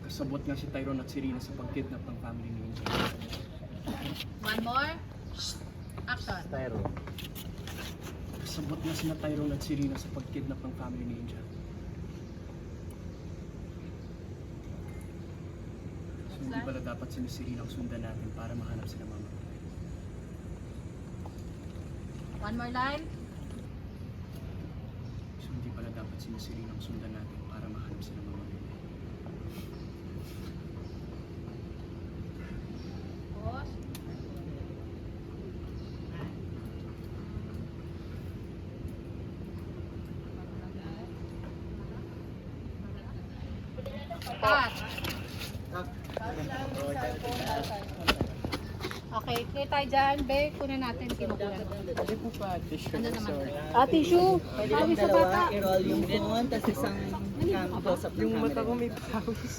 Kasabot nga si Tyrone at si Rina sa pagkidnap ng family ni Angel. One more. Action. Styro. Kasabot nga sina Tyrone at si Rina sa pagkidnap ng family ni Angel. So hindi pala dapat sila si Rina ang sundan natin para mahanap sila mama. One more line. So hindi pala dapat sila si Rina ang sundan natin para mahanap sila mama. Pause. Cut. Okay, clear tayo dyan. Be, kunin natin. Kinukunan. Hindi po pa tissue. Ano naman? Tissue. Pwede Pawis lang sa dalawa, bata. i-roll yung green one, tapos isang close up ng Yung camera. mata ko may pawis.